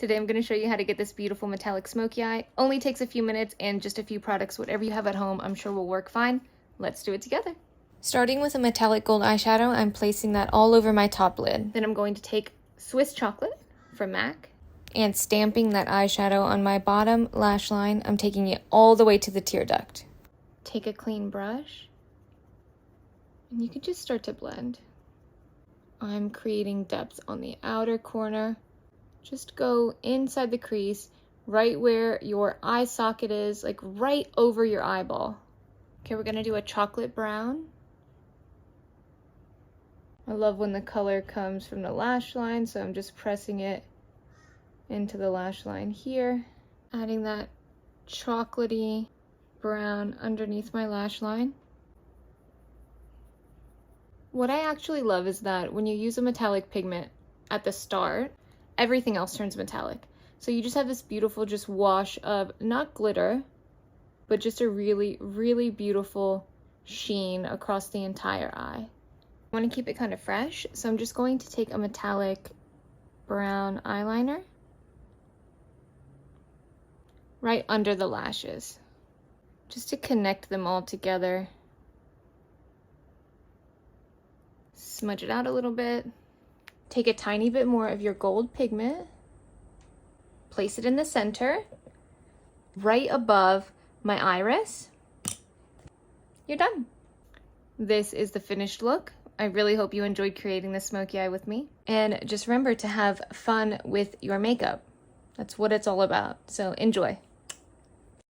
Today I'm going to show you how to get this beautiful metallic smoky eye. Only takes a few minutes and just a few products. Whatever you have at home, I'm sure will work fine. Let's do it together. Starting with a metallic gold eyeshadow, I'm placing that all over my top lid. Then I'm going to take Swiss Chocolate from MAC and stamping that eyeshadow on my bottom lash line. I'm taking it all the way to the tear duct. Take a clean brush and you can just start to blend. I'm creating depth on the outer corner. Just go inside the crease, right where your eye socket is, like right over your eyeball. Okay, we're gonna do a chocolate brown. I love when the color comes from the lash line, so I'm just pressing it into the lash line here, adding that chocolatey brown underneath my lash line. What I actually love is that when you use a metallic pigment at the start, everything else turns metallic. So you just have this beautiful just wash of not glitter, but just a really, really beautiful sheen across the entire eye. I want to keep it kind of fresh, so I'm just going to take a metallic brown eyeliner right under the lashes, just to connect them all together. Smudge it out a little bit. Take a tiny bit more of your gold pigment, place it in the center, right above my iris. You're done. This is the finished look. I really hope you enjoyed creating this smoky eye with me. And just remember to have fun with your makeup. That's what it's all about. So enjoy.